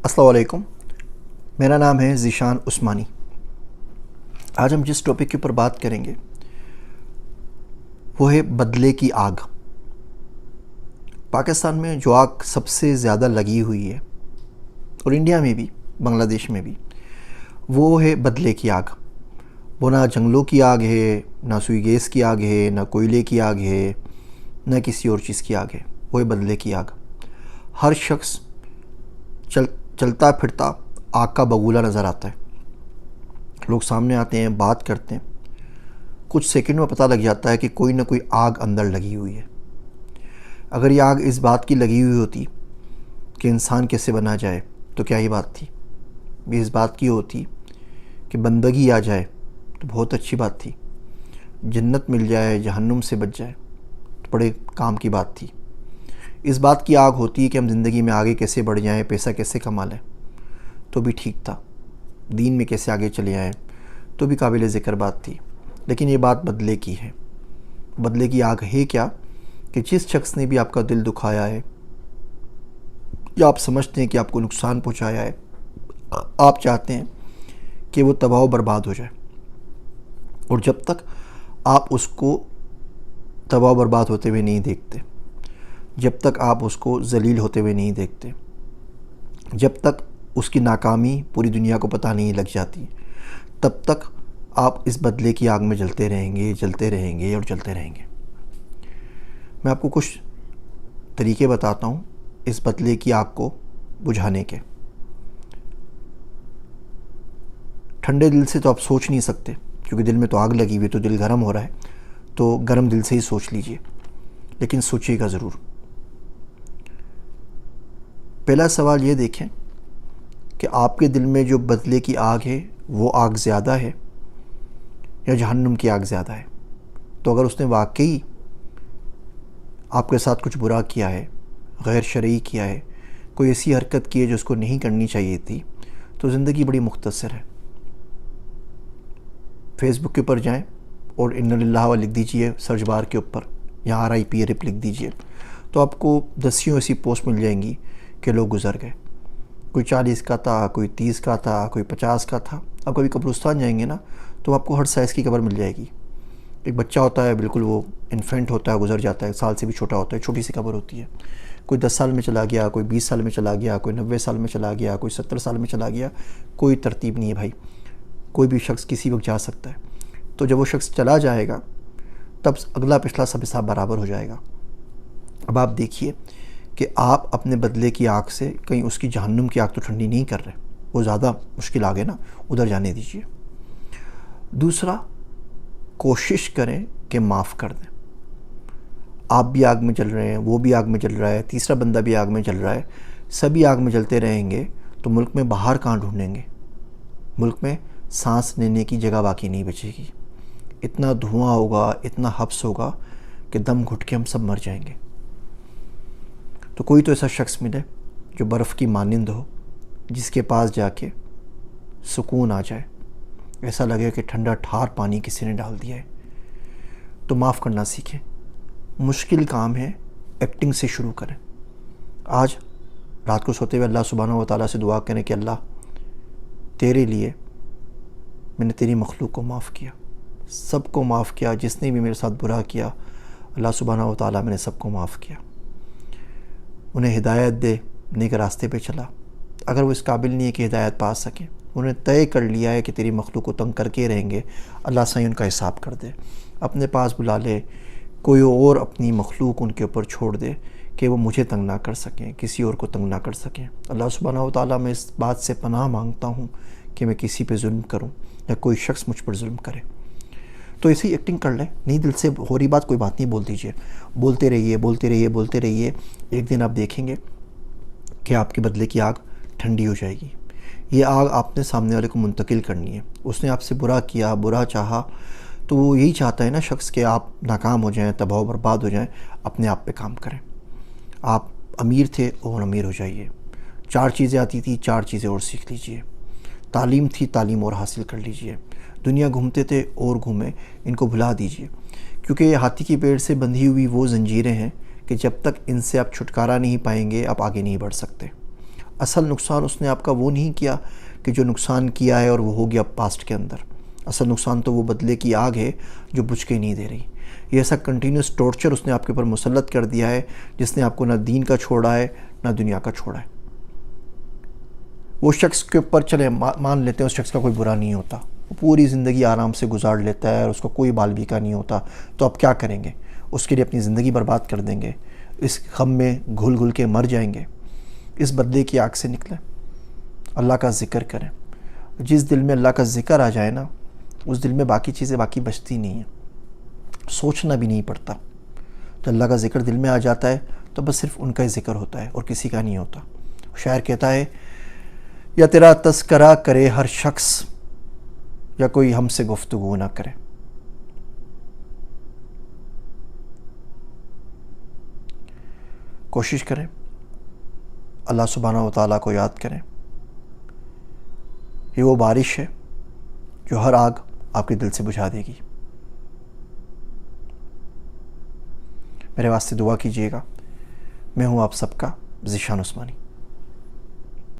السلام علیکم، میرا نام ہے ذیشان عثمانی۔ آج ہم جس ٹاپک کے اوپر بات کریں گے وہ ہے بدلے کی آگ۔ پاکستان میں جو آگ سب سے زیادہ لگی ہوئی ہے، اور انڈیا میں بھی، بنگلہ دیش میں بھی، وہ ہے بدلے کی آگ۔ وہ نہ جنگلوں کی آگ ہے، نہ سوئی گیس کی آگ ہے، نہ کوئلے کی آگ ہے، نہ کسی اور چیز کی آگ ہے۔ وہ ہے بدلے کی آگ۔ ہر شخص چلتا پھرتا آگ کا بگولا نظر آتا ہے۔ لوگ سامنے آتے ہیں، بات کرتے ہیں، کچھ سیکنڈ میں پتہ لگ جاتا ہے کہ کوئی نہ کوئی آگ اندر لگی ہوئی ہے۔ اگر یہ آگ اس بات کی لگی ہوئی ہوتی کہ انسان کیسے بنا جائے تو کیا ہی بات تھی۔ یہ اس بات کی ہوتی کہ بندگی آ جائے تو بہت اچھی بات تھی، جنت مل جائے، جہنم سے بچ جائے تو بڑے کام کی بات تھی۔ اس بات کی آگ ہوتی ہے کہ ہم زندگی میں آگے کیسے بڑھ جائیں، پیسہ کیسے کما لیں تو بھی ٹھیک تھا، دین میں کیسے آگے چلے آئیں تو بھی قابل ذکر بات تھی۔ لیکن یہ بات بدلے کی ہے۔ بدلے کی آگ ہے کیا کہ جس شخص نے بھی آپ کا دل دکھایا ہے یا آپ سمجھتے ہیں کہ آپ کو نقصان پہنچایا ہے، آپ چاہتے ہیں کہ وہ تباہ و برباد ہو جائے، اور جب تک آپ اس کو تباہ و برباد ہوتے ہوئے نہیں دیکھتے، جب تک آپ اس کو ذلیل ہوتے ہوئے نہیں دیکھتے، جب تک اس کی ناکامی پوری دنیا کو پتہ نہیں لگ جاتی، تب تک آپ اس بدلے کی آگ میں جلتے رہیں گے، جلتے رہیں گے اور جلتے رہیں گے۔ میں آپ کو کچھ طریقے بتاتا ہوں اس بدلے کی آگ کو بجھانے کے۔ ٹھنڈے دل سے تو آپ سوچ نہیں سکتے، کیونکہ دل میں تو آگ لگی ہوئی ہے، تو دل گرم ہو رہا ہے، تو گرم دل سے ہی سوچ لیجئے، لیکن سوچیے گا ضرور۔ پہلا سوال یہ دیکھیں کہ آپ کے دل میں جو بدلے کی آگ ہے وہ آگ زیادہ ہے یا جہنم کی آگ زیادہ ہے۔ تو اگر اس نے واقعی آپ کے ساتھ کچھ برا کیا ہے، غیر شرعی کیا ہے، کوئی ایسی حرکت کی ہے جو اس کو نہیں کرنی چاہیے تھی، تو زندگی بڑی مختصر ہے۔ فیس بک کے اوپر جائیں اور ان للہ و لکھ دیجئے سرچ بار کے اوپر، یا RIP لکھ دیجئے، تو آپ کو دسیوں ایسی پوسٹ مل جائیں گی کہ لوگ گزر گئے۔ کوئی 40 کا تھا، کوئی 30 کا تھا، کوئی 50 کا تھا۔ اب کبھی قبرستان جائیں گے نا تو آپ کو ہر سائز کی قبر مل جائے گی۔ ایک بچہ ہوتا ہے، بالکل وہ انفینٹ ہوتا ہے، گزر جاتا ہے، 1 سال سے بھی چھوٹا ہوتا ہے، چھوٹی سی قبر ہوتی ہے۔ کوئی 10 سال میں چلا گیا، کوئی 20 سال میں چلا گیا، کوئی 90 سال میں چلا گیا، کوئی 70 سال میں چلا گیا۔ کوئی ترتیب نہیں ہے بھائی، کوئی بھی شخص کسی وقت جا سکتا ہے۔ تو جب وہ شخص چلا جائے گا تب اگلا پچھلا سب حساب برابر ہو جائے گا۔ اب آپ دیکھیے کہ آپ اپنے بدلے کی آگ سے کہیں اس کی جہنم کی آگ تو ٹھنڈی نہیں کر رہے، وہ زیادہ مشکل آگ ہے نا، ادھر جانے دیجیے۔ دوسرا، کوشش کریں کہ معاف کر دیں۔ آپ بھی آگ میں جل رہے ہیں، وہ بھی آگ میں جل رہا ہے، تیسرا بندہ بھی آگ میں جل رہا ہے، سبھی آگ میں جلتے رہیں گے تو ملک میں باہر کہاں ڈھونڈیں گے؟ ملک میں سانس لینے کی جگہ باقی نہیں بچے گی۔ اتنا دھواں ہوگا، اتنا حبس ہوگا کہ دم گھٹ کے ہم سب مر جائیں گے۔ تو کوئی تو ایسا شخص ملے جو برف کی مانند ہو، جس کے پاس جا کے سکون آ جائے، ایسا لگے کہ ٹھنڈا ٹھار پانی کسی نے ڈال دیا ہے۔ تو معاف کرنا سیکھیں۔ مشکل کام ہے، ایکٹنگ سے شروع کریں۔ آج رات کو سوتے ہوئے اللہ سبحانہ و تعالیٰ سے دعا کریں کہ اللہ، تیرے لیے میں نے تیری مخلوق کو معاف کیا، سب کو معاف کیا، جس نے بھی میرے ساتھ برا کیا، اللہ سبحانہ و تعالیٰ میں نے سب کو معاف کیا۔ انہیں ہدایت دے، نیک راستے پہ چلا۔ اگر وہ اس قابل نہیں ہے کہ ہدایت پا سکیں، انہیں طے کر لیا ہے کہ تیری مخلوق کو تنگ کر کے رہیں گے، اللہ صحیح ان کا حساب کر دے، اپنے پاس بلا لے، کوئی اور اپنی مخلوق ان کے اوپر چھوڑ دے کہ وہ مجھے تنگ نہ کر سکیں، کسی اور کو تنگ نہ کر سکیں۔ اللہ سبحانہ و تعالیٰ میں اس بات سے پناہ مانگتا ہوں کہ میں کسی پہ ظلم کروں یا کوئی شخص مجھ پر ظلم کرے۔ تو ایسے ہی ایکٹنگ کر لیں، نہیں دل سے ہو رہی بات کوئی بات نہیں بول دیجیے، بولتے رہیے، بولتے رہیے، بولتے رہیے۔ ایک دن آپ دیکھیں گے کہ آپ کے بدلے کی آگ ٹھنڈی ہو جائے گی۔ یہ آگ آپ نے سامنے والے کو منتقل کرنی ہے۔ اس نے آپ سے برا کیا، برا چاہا، تو وہ یہی چاہتا ہے نا شخص کہ آپ ناکام ہو جائیں، تباہ و برباد ہو جائیں۔ اپنے آپ پہ کام کریں۔ آپ امیر تھے اور امیر ہو جائیے۔ 4 چیزیں آتی تھی، 4 چیزیں اور سیکھ لیجئے۔ تعلیم تھی، تعلیم اور حاصل کر لیجئے۔ دنیا گھومتے تھے اور گھومیں، ان کو بھلا دیجئے، کیونکہ یہ ہاتھی کی پیڑ سے بندھی ہوئی وہ زنجیریں ہیں کہ جب تک ان سے آپ چھٹکارا نہیں پائیں گے آپ آگے نہیں بڑھ سکتے۔ اصل نقصان اس نے آپ کا وہ نہیں کیا کہ جو نقصان کیا ہے اور وہ ہو گیا پاسٹ کے اندر. اصل نقصان تو وہ بدلے کی آگ ہے جو بجھ کے نہیں دے رہی. یہ ایسا کنٹینیوس ٹورچر اس نے آپ کے اوپر مسلط کر دیا ہے جس نے آپ کو نہ دین کا چھوڑا ہے نہ دنیا کا چھوڑا ہے. وہ شخص کے اوپر چلے مان لیتے ہیں اس شخص کا کوئی برا نہیں ہوتا, وہ پوری زندگی آرام سے گزار لیتا ہے اور اس کو کوئی بال بیکا نہیں ہوتا, تو آپ کیا کریں گے؟ اس کے لیے اپنی زندگی برباد کر دیں گے, اس غم میں گھل گھل کے مر جائیں گے؟ اس بدلے کی آگ سے نکلیں, اللہ کا ذکر کریں. جس دل میں اللہ کا ذکر آ جائے نا, اس دل میں باقی چیزیں باقی بچتی نہیں ہیں, سوچنا بھی نہیں پڑتا. تو اللہ کا ذکر دل میں آ جاتا ہے تو بس صرف ان کا ہی ذکر ہوتا ہے اور کسی کا نہیں ہوتا. شاعر کہتا ہے, یا تیرا تذکرہ کرے ہر شخص, یا کوئی ہم سے گفتگو نہ کرے. کوشش کریں اللہ سبحانہ و تعالیٰ کو یاد کریں. یہ وہ بارش ہے جو ہر آگ آپ کے دل سے بجھا دے گی. میرے واسطے دعا کیجیے گا. میں ہوں آپ سب کا ذیشان عثمانی.